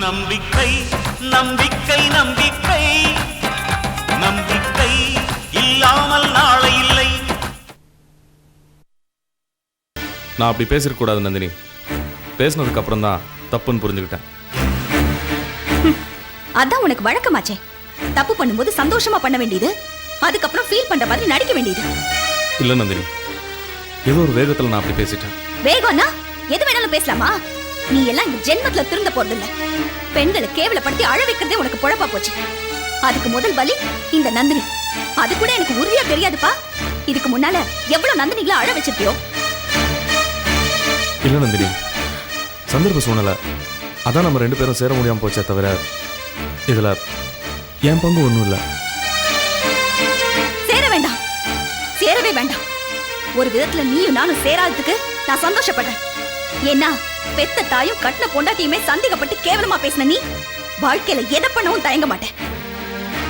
நம்பிக்கை நம்பிக்கை நம்பிக்கை நம்பிக்கை இல்லாமல் நாளை இல்லை. நான் அப்படி பேசிருக்கூடாது நந்தினி. பேசினதுக்கு அப்புறம் தான் தப்புன்னு புரிஞ்சுக்கிட்டேன். அதான் உனக்கு வழக்கமாச்சே. தப்பு பண்ணும்போது சந்தோஷமா பண்ண வேண்டியது, அதுக்கப்புறம் ஃபீல் பண்ற மாதிரி நடிக்க வேண்டியது. இல்ல நந்தினி, ஏதோ ஒரு வேகத்துல நான் அப்படி பேசிட்டேன். வேகம்னா எது வேணாலும் பேசலாமா? நீ எல்லாம் இந்த ஜென்மத்துல திருந்த போறதில்ல. பெண்களை கேவலப்படுத்தி அழ வைக்கிறதே உனக்கு பொழப்பா போச்சு. அதுக்கு முதல் பலி இந்த நந்தினி. அது கூட எனக்கு உறுதியா தெரியாதுப்பா. இதுக்கு முன்னால எவ்வளவு நந்தினிகளை அழ வச்சிருக்கியோ? இல்ல நந்தினி, சந்தர்ப்ப சூழ்நிலை அதான் நம்ம 2 பேரும் சேர முடியாம போச்சே தவிர இதுல என் பங்கு ஒண்ணும் இல்ல. சேர வேண்டாம், சேரவே வேண்டாம். ஒரு விதத்துல நீயும் நானும் சேராததுக்கு நான் சந்தோஷப்படுறேன். ஏன்னா பெத்த தாயும் கட்டின பொண்டாட்டியுமே சந்தேகப்பட்டு கேவலமா பேசின நீ வாழ்க்கையில எதை பண்ணவும் தயங்க மாட்டேன்.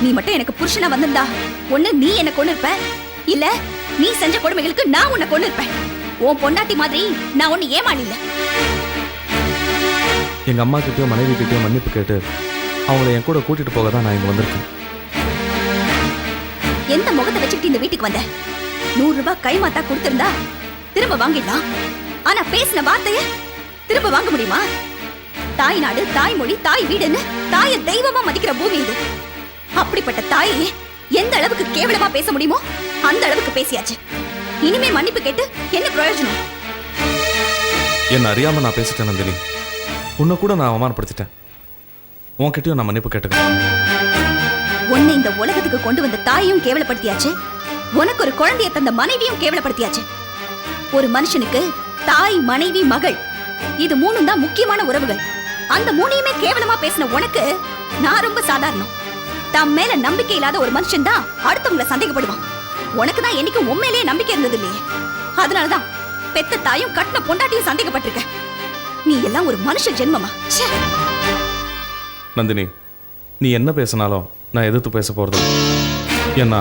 நீ மட்டும் எனக்கு புருஷனா வந்திருந்தா ஒண்ணு நீ என்ன கொண்டு இருப்ப, இல்ல நீ செஞ்ச கொடுமைகளுக்கு நான் உன்னை கொண்டு இருப்பேன். உன் பொண்டாட்டி மாதிரி நான் ஒண்ணு ஏமாளி இல்ல. எங்க அம்மா கிட்டயோ மனைவி கிட்டயோ மன்னிப்பு கேட்டு அவங்கள என் கூட கூட்டிட்டு போக தான் நான் இங்க வந்திருக்கேன். எந்த முகத்தை வச்சுக்கிட்டு இந்த வீட்டுக்கு வந்த? 100 ரூபாய் கைமாத்தா கொடுத்திருந்தா திரும்ப வாங்கிடலாம். ஆனா பேசின வார்த்தைய திரும்ப வாங்க முடியுமா? தாய் நாடு, தாய்மொழி, தாய் வீடுன்னு தாய தெய்வமா மதிக்கிற பூமி இது. அப்படிப்பட்ட தாயே எந்த அளவுக்கு கேவலமா பேச முடியுமோ அந்த அளவுக்கு பேசியாச்சு. இனிமே மன்னிப்பு கேட்டு என்ன பிரயோஜனம்? என்ன அறியாம நான் பேசிட்டேன் நந்தினி. உன்னை கூட நான் அவமானப்படுத்திட்டேன். உன்கிட்டயும் நான் மன்னிப்பு கேட்டுக்கிறேன். உன்னை இந்த உலகத்துக்கு கொண்டு வந்த தாயையும் கேவலப்படுத்தியாச்சு, உனக்கு ஒரு குழந்தையை தந்த மனைவியும் கேவலப்படுத்தியாச்சு. ஒரு மனுஷனுக்கு தாய், மனைவி, மகள் இது 3 தான் முக்கியமான உறவுகள். அந்த 3யுமே கேவலமா பேசின உனக்கு நான் ரொம்ப சாதாரணம். தம் மேல நம்பிக்கை இல்லாத ஒரு மனுஷன் தான் அடுத்தவங்களை சந்தேகப்படுவான். உனக்கு தான் என்னைக்கும் உண்மையிலேயே நம்பிக்கை இருந்தது இல்லையே. அதனாலதான் பெத்த தாயும் கட்டின பொண்டாட்டியும் சந்தேகப்பட்டிருக்க. நீ எல்லாம் ஒரு மனுஷ ஜென்மமா? நந்தினி, நீ என்ன பேசினாலும் நான் எதிர்த்து பேச போறது. ஏன்னா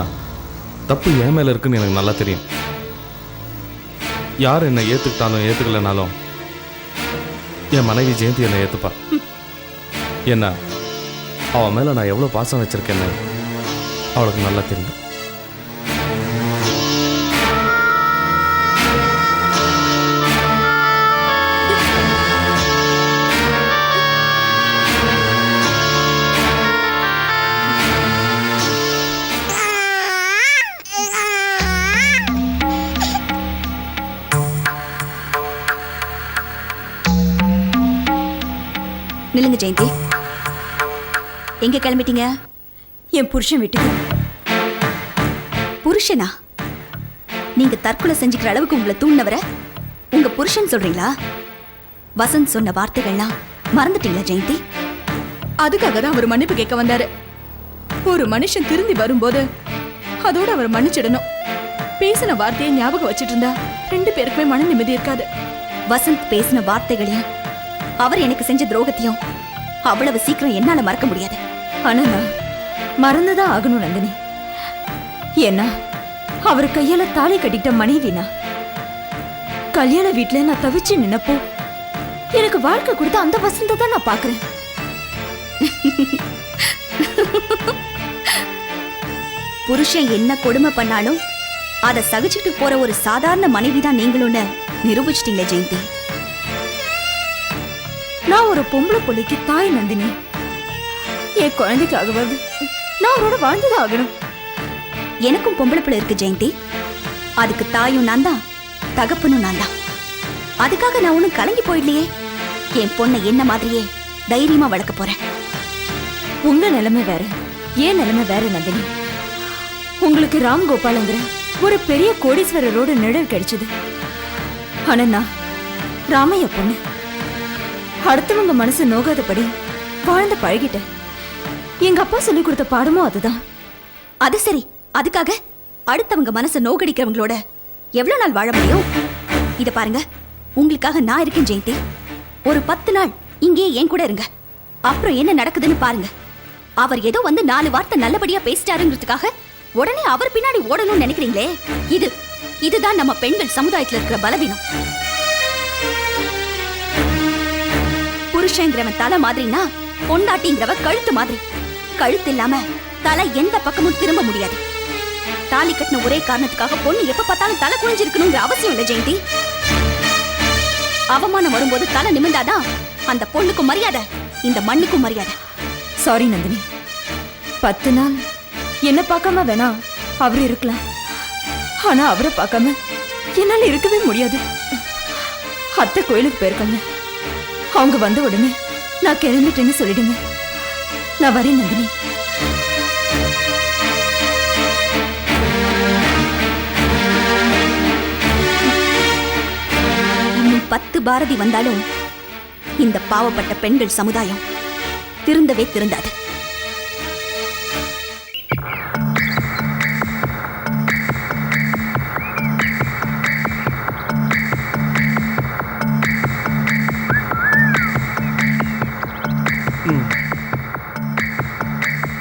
தப்பு என் மேல இருக்குன்னு எனக்கு நல்லா தெரியும். யார் என்னை ஏத்துக்கிட்டாலும் ஏத்துக்கலனாலும் என் மனைவி ஜெயந்தி என்னை ஏத்துப்பா. என்ன அவன் மேல நான் எவ்வளவு பாசம் வச்சிருக்கேன்னு அவளுக்கு நல்லா தெரியும். நில்லுங்க ஜெயந்தி. எங்க கிளம்பிட்டீங்க? என் புருஷன் வீட்டுக்கு. புருஷனா? நீங்க தற்கொலை செஞ்சுக்கிற அளவுக்கு உங்களை தூண்டினவரை உங்க புருஷன் சொல்றீங்களா? வசந்த் சொன்ன வார்த்தைகள்லாம் மறந்துட்டீங்களா ஜெயந்தி? அதுக்காக தான் அவர் மன்னிப்பு கேட்க வந்தாரு. ஒரு மனுஷன் திரும்பி வரும்போது அதோட அவர் மன்னிச்சிடணும். பேசின வார்த்தையை ஞாபகம் வச்சிட்டு இருந்தா 2 பேருக்குமே மன நிம்மதி இருக்காது. வசந்த் பேசின வார்த்தைகளையும் அவர் எனக்கு செஞ்ச துரோகத்தையும் அவ்வளவு சீக்கிரம் என்னால மறக்க முடியாது. ஆனா நான் மறந்துதான் ஆகணும் நந்தினி. ஏன்னா அவர் கையால தாலி கட்டிட்ட மனைவினா. கல்யாண வீட்டுல நான் தவிச்சு நின்னப்போ எனக்கு வாழ்க்கை கொடுத்த அந்த வசந்த தான் நான் பாக்குறேன். புருஷன் என்ன கொடுமை பண்ணாலும் அதை சகிச்சுட்டு போற ஒரு சாதாரண மனைவிதான் நீங்களும் நிரூபிச்சிட்டீங்களே ஜெயந்தி. நான் ஒரு பொம்பளை பிள்ளைக்கு தாய் நந்தினி. என் குழந்தைக்காகவாது நான் அவரோட வாழ்ந்துதான் ஆகணும். எனக்கும் பொம்பளை பிள்ளை இருக்கு ஜெயந்தி. அதுக்கு தாயும் நான் தான், தகப்பனும் நான் தான். அதுக்காக நான் ஒன்னும் கலங்கி போயிடலையே. என் பொண்ணை என்ன மாதிரியே தைரியமா வளர்க்க போறேன். உங்க நிலைமை வேற, ஏன் நிலைமை வேற நந்தினி. உங்களுக்கு ராம்கோபால்ங்கிற ஒரு பெரிய கோடீஸ்வரரோட நிழல் கிடைச்சது. ஆனா நான் ராமையா பொண்ணு. அடுத்தவங்க மனசு நோகாதபடி வாழ்ந்து பழகிட்டேன். எங்க அப்பா சொல்லி கொடுத்த பாடமும் அதுதான். அது சரி, அதுக்காக அடுத்தவங்க மனசை நோகடிக்கிறவங்களோட எவ்வளவு நாள் வாழ முடியும்? இத பாருங்க, உங்களுக்காக நான் இருக்கேன் ஜெயந்தி. ஒரு 10 நாள் இங்கே என் கூட இருங்க. அப்புறம் என்ன நடக்குதுன்னு பாருங்க. அவர் ஏதோ வந்து 4 வார்த்தை நல்லபடியா பேசிட்டாருங்கிறதுக்காக உடனே அவர் பின்னாடி ஓடணும்னு நினைக்கிறீங்களே, இது இதுதான் நம்ம பெண்கள் சமுதாயத்துல இருக்கிற பலவீனம். புருஷங்கிறவன் தலை மாதிரினா பொண்டாட்டிங்கிறவ கழுத்து மாதிரி. கழுத்து இல்லாம தலை எந்த பக்கமும் திரும்ப முடியாது. தாலி கட்டின ஒரே காரணத்துக்காக பொண்ணு எப்ப பார்த்தாலும் தலை குனிஞ்சிருக்கணுங்கிற அவசியம் இல்லை ஜெயந்தி. அவமானம் வரும்போது தலை நிமிர்ந்தாதான் அந்த பொண்ணுக்கும் மரியாதை, இந்த மண்ணுக்கும் மரியாதை. சாரி நந்தினி, 10 நாள் என்ன பார்க்காம வேணா அவரு இருக்கலாம், ஆனா அவரை பார்க்காம என்னால இருக்கவே முடியாது. அத்தை கோயிலுக்கு போயிருக்காங்க, அவங்க வந்த உடனே நான் கிளம்பிட்டேன்னு சொல்லிடுங்க. நான் வரேன் நந்தினி. இன்னும் 10 பாரதி வந்தாலும் இந்த பாவப்பட்ட பெண்கள் சமுதாயம் திருந்தவே திருந்தாது.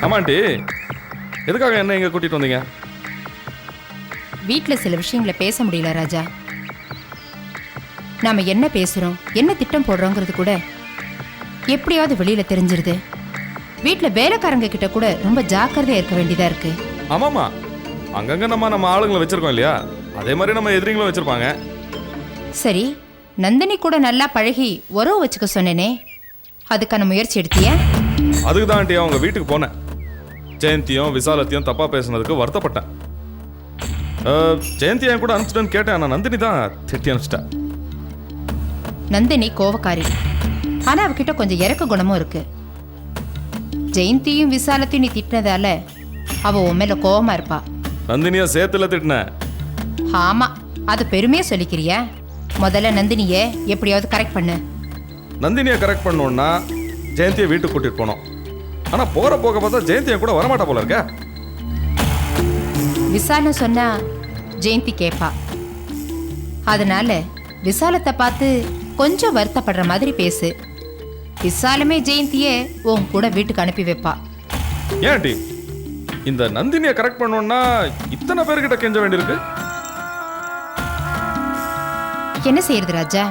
ஆமாண்டி, எதுக்காக என்ன இங்கே கூட்டிகிட்டு வந்தீங்க? வீட்டில் சில விஷயங்களை பேச முடியல ராஜா. நாம என்ன பேசுறோம், என்ன திட்டம் போடுறோங்கிறது கூட எப்படியாவது வெளியில தெரிஞ்சிருது. வீட்டில் வேலைக்காரங்க கிட்ட கூட ரொம்ப ஜாக்கிரதையா இருக்க வேண்டியதா இருக்கு. ஆமாம்மா, அங்கங்கே நம்ம ஆளுங்களை வச்சுருக்கோம் இல்லையா, அதே மாதிரி நம்ம எதிரிங்களும் வச்சுருப்பாங்க. சரி, நந்தினி கூட நல்லா பழகி உறவு வச்சுக்க சொன்னேனே, அதுக்கான முயற்சி எடுத்தியா? அதுக்கு தான் ஆண்டி அவங்க வீட்டுக்கு போனேன். ஜெயந்தியும் விசாலத்தையும் தப்பாக பேசுனதுக்கு வருத்தப்பட்டேன். ஜெயந்தி என் கூட அனுப்பிச்சிட்டேன்னு கேட்டேன், ஆனால் நந்தினி தான் திட்டி அனுப்பிச்சிட்டா. நந்தினி கோவக்காரி, ஆனா அவகிட்ட கொஞ்சம் இறக்க குணமும் இருக்கு. ஜெயந்தியும் விசாலத்தையும் நீ திட்டினதால அவ உன் மேல கோவமா இருப்பா. நந்தினியை சேர்த்துல திட்டினேன். ஆமா, அது பெருமையா சொல்லிக்கிறியா? முதல்ல நந்தினிய எப்படியாவது கரெக்ட் பண்ணு. நந்தினியை கரெக்ட் பண்ணோன்னா ஜெயந்தியை வீட்டுக்கு கூட்டிட்டு போனோம். ஆனால் போகிற போக பார்த்தா ஜெயந்தியை கூட வரமாட்டா போல இருக்க. விசாலம் சொன்னா ஜெயந்தி கேட்பா. அதனால விசாலத்தை பார்த்து கொஞ்சம் வருத்தப்படுற மாதிரி பேசு. விசாலமே ஜெயந்திய உன் கூட வீட்டுக்கு அனுப்பி வைப்பா. ஏன்டி இந்த நந்தினியை கரெக்ட் பண்ணோன்னா இத்தனை பேர்கிட்ட கெஞ்ச வேண்டியிருக்கு? என்ன செய்யறது ராஜா,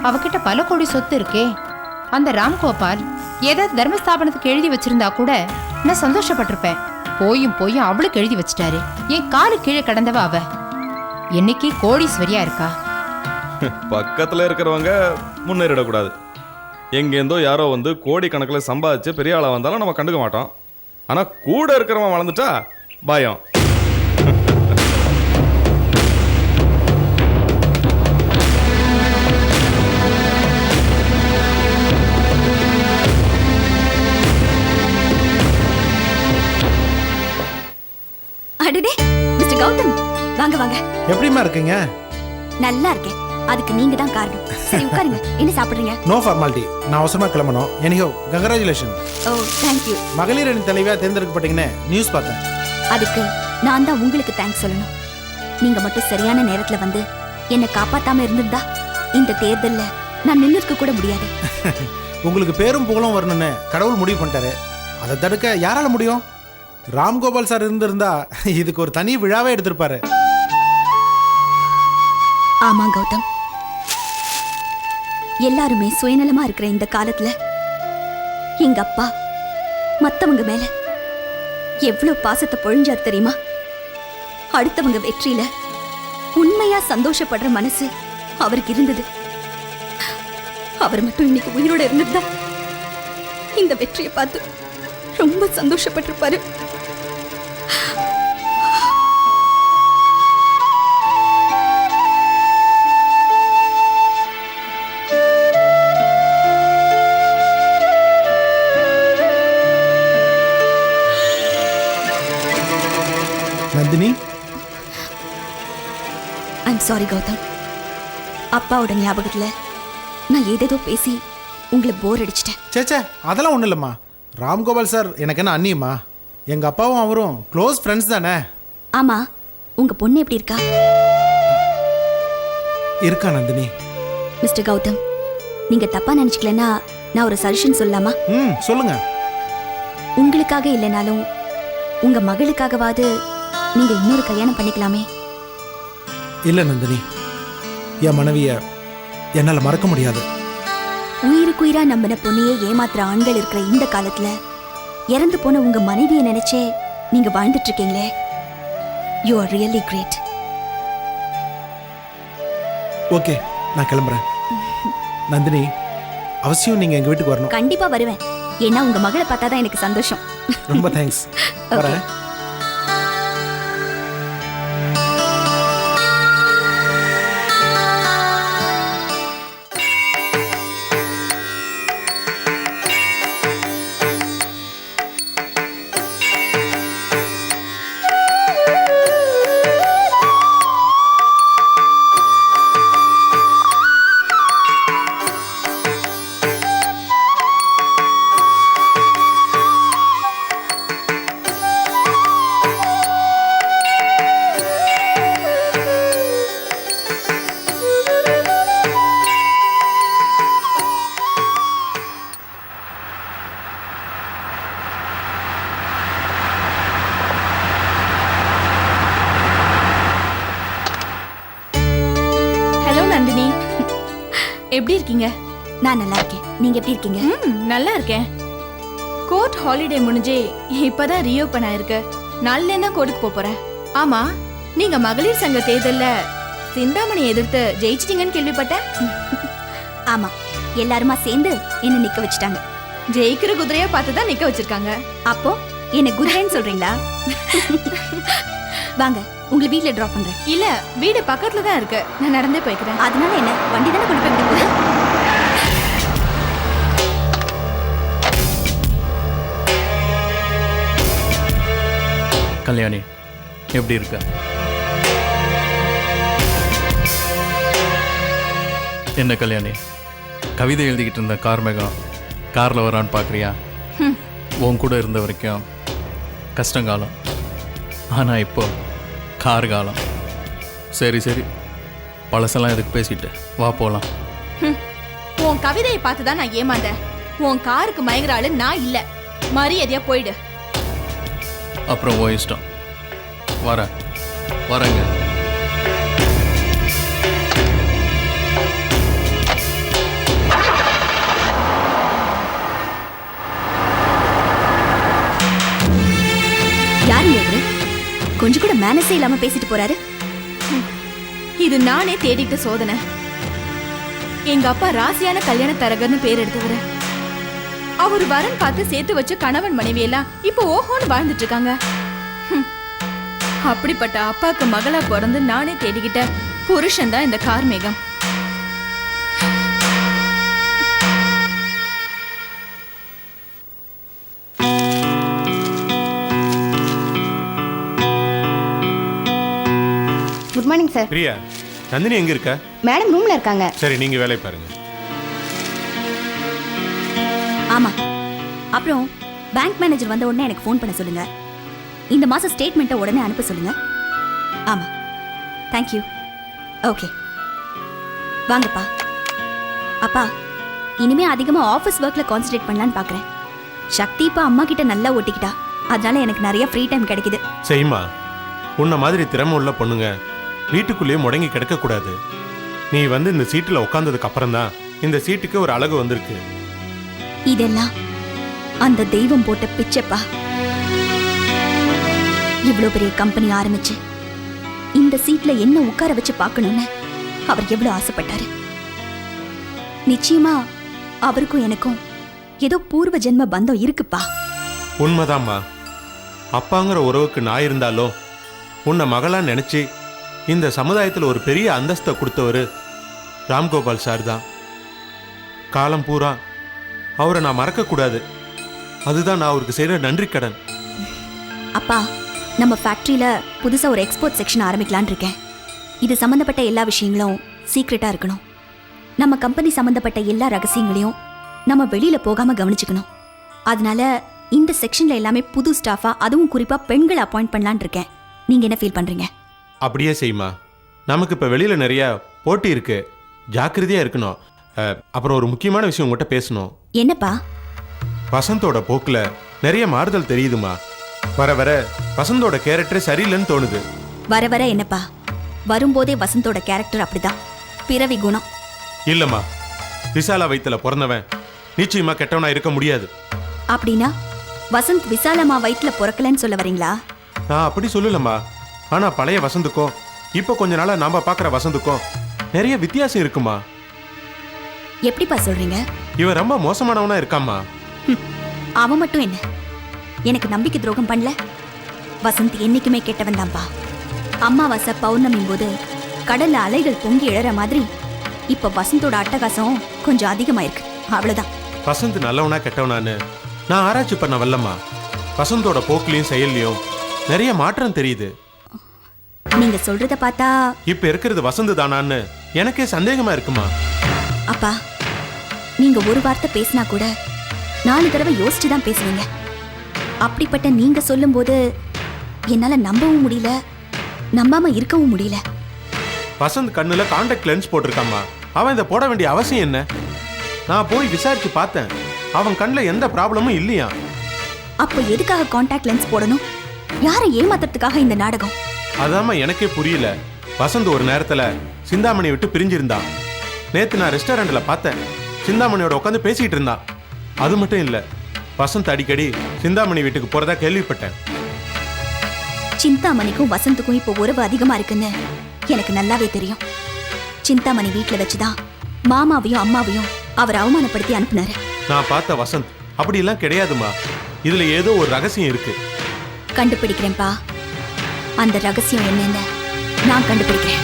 அவகிட்ட பல கோடி சொத்து இருக்கே. அந்த ராம்கோபால் ஏதாவது தர்மஸ்தாபனத்துக்கு எழுதி வச்சிருந்தா கூட நான் சந்தோஷப்பட்டிருப்பேன். போயும் அவளுக்கு எழுதி வச்சிட்டாரு. என் காலு கீழே கடந்தவ அவ. என்னைக்கு கோடீஸ்வரியா இருக்கா. பக்கத்தில் இருக்கிறவங்க முன்னேறிடக்கூடாது. எங்கேருந்தோ யாரோ வந்து கோடி கணக்கில் சம்பாதிச்சு பெரிய ஆளாக வந்தாலும் நம்ம கண்டுக்க மாட்டோம். ஆனால் கூட இருக்கிறவன் வளர்ந்துட்டா பயம். அடடே மிஸ்டர் கௌதம், வாங்க வாங்க. எப்படிமா இருக்கீங்க? நல்லா இருக்கேன், அதுக்கு நீங்க தான் காரணம். சரி உட்காருங்க. என்ன சாப்பிடுறீங்க? நோ ஃபார்மாலிட்டி, நான் அவசரமா கிளம்பணும். Anyhow congratulation. Oh thank you. மகளிர் அணி தலைவியா தேர்ந்தெடுக்கப்பட்டீங்கன்னு நியூஸ் பார்த்தேன். அதுக்கு நான் தான் உங்களுக்கு தேங்க்ஸ் சொல்லணும். நீங்க மட்டும் சரியான நேரத்துல வந்து என்னை காப்பாத்தாம இருந்திருந்தா இந்த தேர்தல்ல நான் நின்னுக்க கூட முடியாது. உங்களுக்கு பேரும் புகழும் வரணும்னு கடவுள் முடிவு பண்ணிட்டாரு. அதை தடுக்க யாரால முடியும்? ராம்கோபால் சார் இருந்திருந்தா இதுக்கு ஒரு தனி விழாவே எடுத்திருப்பாரு. ஆமா கௌதம், எல்லாருமே சுயநலமா இருக்கிற இந்த காலத்துல எங்க அப்பா மத்தவங்க மேல எவ்வளவு பாசத்தை பொழிஞ்சார் தெரியுமா? அடுத்தவங்க வெற்றியில உண்மையா சந்தோஷப்படுற மனசு அவருக்கு இருந்தது. அவர் மட்டும் இன்னைக்கு உயிரோட இருந்திருந்தா இந்த வெற்றியை பார்த்து ரொம்ப சந்தோஷப்பட்டிருப்பாரு. Nandini, I'm sorry Gautham. அப்பாவோட ஞாபகத்துல நான் ஏதேதோ பேசி உங்களை போர் அடிச்சிட்டேன். சேச்சே அதெல்லாம் ஒன்றும் இல்லைம்மா. ராம்கோபால் சார் எனக்கு என்ன அண்ணியம்மா? எங்கள் அப்பாவும் அவரும் க்ளோஸ் ஃப்ரெண்ட்ஸ் தானே. ஆமா, உங்க பொண்ணு எப்படி இருக்கா? இருக்கா நந்தினி. மிஸ்டர் கௌதம், நீங்க தப்பா நினைச்சுக்கலன்னா நான் ஒரு சஜஷன் சொல்லலாமா? சொல்லுங்க. உங்களுக்காக இல்லைனாலும் உங்க மகளுக்காகவாது நீங்க இன்னொரு கல்யாணம் பண்ணிக்கலாமே. இல்லை நந்தினி, என் மனைவியை என்னால் மறக்க முடியாது. உயிருக்குயிரா நம்பின பொண்ணையே ஏமாத்துற ஆண்கள் இருக்கிற இந்த காலத்துல இறந்து போன உங்க மனைவியை நினைச்சே நீங்க வாழ்ந்துட்டு இருக்கீங்களே. You are really great. Okay, நான் கிளம்புறேன். நந்தினி, அவசியம் நீங்கள் எங்கள் வீட்டுக்கு வரணும். கண்டிப்பா வருவேன். ஏன்னா உங்க மகளை பார்த்தாதான் எனக்கு சந்தோஷம். ரொம்ப தேங்க்ஸ். வரேன். ஹலோ நந்தினி, எப்படி இருக்கீங்க? நான் நல்லா இருக்கேன். நீங்க எப்படி இருக்கீங்க? நல்லா இருக்கேன். கோர்ட் ஹாலிடே முடிஞ்சே இப்பதான் ரீஓபன் ஆயிருக்கு. நாளைல தான் கோர்ட்டுக்கு போக போறேன். ஆமா, நீங்க மகளிர் சங்க தேர்தல்ல சிந்தாமணி எதிர்த்து ஜெயிச்சிட்டீங்கன்னு கேள்விப்பட்டேன். ஆமா, எல்லாருமா சேர்ந்து என்ன நிக்க வச்சுட்டாங்க. ஜெயிக்கிற குதிரையா பார்த்து தான் நிக்க வச்சிருக்காங்க. அப்போ என்ன குதிரைன்னு சொல்றீங்களா? வாங்க, உங்களை வீட்ல டிராப் பண்றேன். இல்ல, வீடு பக்கத்துல தான் இருக்கு. நான் நடந்தே போய்க்கிறேன். அதனால என்ன, வண்டி தானே கொண்டு போய் விடும்போது. கல்யாணி, எப்படி இருக்க? என்ன கல்யாணி, கவிதை எழுதிக்கிட்டு இருந்த கார்மேகம் காரில் வரான்னு பார்க்குறியா? உன் கூட இருந்த வரைக்கும் கஷ்டங்காலம், ஆனால் இப்போ கார் காலம். சரி சரி, பழசெல்லாம் எதுக்கு பேசிட்டு வா போகலாம். உன் கவிதையை பார்த்து தான் நான் ஏமாந்தேன். உன் காருக்கு மயங்குற ஆளு நான் இல்ல. மரியாதையா போயிடு. அப்புறம் ஓ இஷ்டம். வரேங்க. யாருங்க இவரு? கொஞ்சம் கூட மேனஸே இல்லாம பேசிட்டு போறாரு. இது நானே தேடிட்டு சோதனை. எங்க அப்பா ராசியான கல்யாண தரகர்னு பேர் எடுத்தவரு. அவர் வரன் பார்த்து சேர்த்து வச்ச கணவன் மனைவி எல்லாம் இப்போ ஓஹோன்னு வாழ்ந்துட்டு இருக்காங்க. அப்படிப்பட்ட அப்பாக்கு மகளா பிறந்து நானே தேடிக்கிட்ட புருஷன் தான் இந்த Karmegam. Good morning sir. Priya, Nandini எங்க இருக்க? மேடம் ரூம்ல இருக்காங்க. சரி, நீங்க வேலையை பாருங்க. ஆமா, அப்புறம் பேங்க் மேனேஜர் வந்த உடனே எனக்கு ஃபோன் பண்ண சொல்லுங்க. இந்த மாசம் ஸ்டேட்மெண்ட்டை உடனே அனுப்ப சொல்லுங்க. ஆமா, தேங்க்யூ. ஓகே, வாங்கப்பா. அப்பா, இனிமே அதிகமா ஆஃபீஸ் ஒர்க்ல கான்சென்ட்ரேட் பண்ணலான்னு பார்க்கறேன். சக்தி இப்ப அம்மா கிட்ட நல்லா ஒட்டிக்கிட்டா. அதனால எனக்கு நிறைய ஃப்ரீ டைம் கிடைக்குது. செய்யுமா, உன்ன மாதிரி திறமை உள்ள பொண்ணுங்க வீட்டுக்குள்ளேயே முடங்கி கிடக்கக்கூடாது. நீ வந்து இந்த சீட்டில் உட்காந்ததுக்கு அப்புறம் தான் இந்த சீட்டுக்கு ஒரு அழகு வந்திருக்கு. இதெல்லாம் அந்த தெய்வம் போட்ட பிச்சைப்பா. இவ்வளவு பெரிய கம்பெனி ஆரம்பிச்சு இந்த சீட்ல என்ன உட்கார வச்சு பார்க்கணும்னு அவர் எவ்வளவு ஆசைப்பட்டாரு. நிச்சயமா அவருக்கும் எனக்கும் ஏதோ பூர்வ ஜென்ம பந்தம் இருக்குப்பா. உண்மைதாம்மா. அப்பாங்கிற உறவுக்கு நான் இருந்தாலும் உன்னை மகளா நினைச்சு இந்த சமுதாயத்தில் ஒரு பெரிய அந்தஸ்தை கொடுத்தவர் ராம்கோபால் சார் தான். காலம் பூரா அவரை நான் மறக்கக்கூடாது. அதுதான் நான் அவருக்கு செய்கிற நன்றி கடன். அப்பா, நம்ம ஃபேக்டரியில புதுசா ஒரு எக்ஸ்போர்ட் செக்ஷன் ஆரம்பிக்கலான் இருக்கேன். இது சம்பந்தப்பட்ட எல்லா விஷயங்களும் சீக்ரெட்டா இருக்கணும். நம்ம கம்பெனி சம்பந்தப்பட்ட எல்லா ரகசியங்களையும் நம்ம வெளியில போகாம கவனிச்சுக்கணும். அதனால இந்த செக்ஷன்ல எல்லாமே புது ஸ்டாஃபா, அதுவும் குறிப்பா பெண்களை அப்பாயிண்ட் பண்ணலான் இருக்கேன். நீங்க என்ன ஃபீல் பண்றீங்க? அப்படியே செய்யுமா. நமக்கு இப்போ வெளியில் நிறைய போட்டி இருக்கு, ஜாக்கிரதையாக இருக்கணும். அப்புறம் ஒரு முக்கியமான விஷயம் உங்கள்கிட்ட பேசணும். என்னப்பா? வசந்தோட போக்கில் நிறைய மாறுதல் தெரியுதுமா. வர வர வசந்தோட கேரக்டரே சரியில்லைன்னு தோணுது. வர வர என்னப்பா? வரும்போதே வசந்தோட கேரக்டர் அப்படிதான், பிறவி குணம். இல்லம்மா, விசாலா வயித்துல பிறந்தவன் நிச்சயமா கெட்டவனா இருக்க முடியாது. அப்படின்னா வசந்த் விசாலம்மா வயித்துல பிறக்கலன்னு சொல்ல வரீங்களா? நான் அப்படி சொல்லலம்மா. ஆனா பழைய வசந்துக்கும் இப்போ கொஞ்ச நாளா நாம பாக்குற வசந்துக்கும் நிறைய வித்தியாசம் இருக்குமா. எப்படிப்பா சொல்றீங்க? இவன் ரொம்ப மோசமானவனா இருக்காம்மா. அவன் மட்டும் என்ன, எனக்கு நம்பிக்கை துரோகம் பண்ணல. வசந்த் என்னைக்குமே கெட்டவன் தான்ப்பா. அமாவாசை பௌர்ணமி போது கடல்ல அலைகள் பொங்கி எழற மாதிரி இப்ப வசந்தோட அட்டகாசம் கொஞ்சம் அதிகமாயிருக்கு, அவ்வளவுதான். வசந்த் நல்லவனா கெட்டவனான்னு நான் ஆராய்ச்சி பண்ண வல்லம்மா. வசந்தோட போக்குலையும் செயல்லையும் நிறைய மாற்றம் தெரியுது. நீங்க சொல்றத பார்த்தா இப்ப இருக்கிறது வசந்து தானான்னு எனக்கே சந்தேகமா இருக்குமா. அப்பா, நீங்க ஒரு வார்த்தை பேசினா கூட 4 தடவை யோசிச்சு தான் பேசுவீங்க. அப்படிப்பட்ட நீங்க சொல்லும்போது என்னால நம்பவும் முடியல, நம்பாம இருக்கவும் முடியல. வசந்த் கண்ணுல கான்டாக்ட் லென்ஸ் போட்டிருக்காம்மா. அவன் இதை போட வேண்டிய அவசியம் என்ன? நான் போய் விசாரிச்சு பார்த்தேன், அவன் கண்ணில் எந்த ப்ராப்ளமும் இல்லையா. அப்போ எதுக்காக கான்டாக்ட் லென்ஸ் போடணும்? யாரை ஏமாத்துறதுக்காக இந்த நாடகம்? அதாம்மா எனக்கே புரியல. வசந்த் ஒரு நேரத்துல சிந்தாமணி விட்டு பிரிஞ்சிருந்தான். நேத்து நான் ரெஸ்டாரண்ட்ல பார்த்தேன், சிந்தாமணியோட உட்காந்து பேசிட்டு இருந்தான். அது மட்டும் இல்ல, வசந்த் அடிக்கடி சிந்தாமணி வீட்டுக்கு போறதா கேள்விப்பட்டேன். சிந்தாமணிக்கும் வசந்துக்கும் இப்போ உறவு அதிகமா இருக்குன்னு எனக்கு நல்லாவே தெரியும். சிந்தாமணி வீட்டுல வச்சுதான் மாமாவையும் அம்மாவையும் அவர் அவமானப்படுத்தி அனுப்புனாரு. நான் பார்த்த வசந்த் அப்படிலாம் கிடையாதுமா. இதுல ஏதோ ஒரு ரகசியம் இருக்கு. கண்டுபிடிக்கிறேன்ப்பா. அந்த ரகசியம் என்னன்னு நான் கண்டுபிடிக்கிறேன்.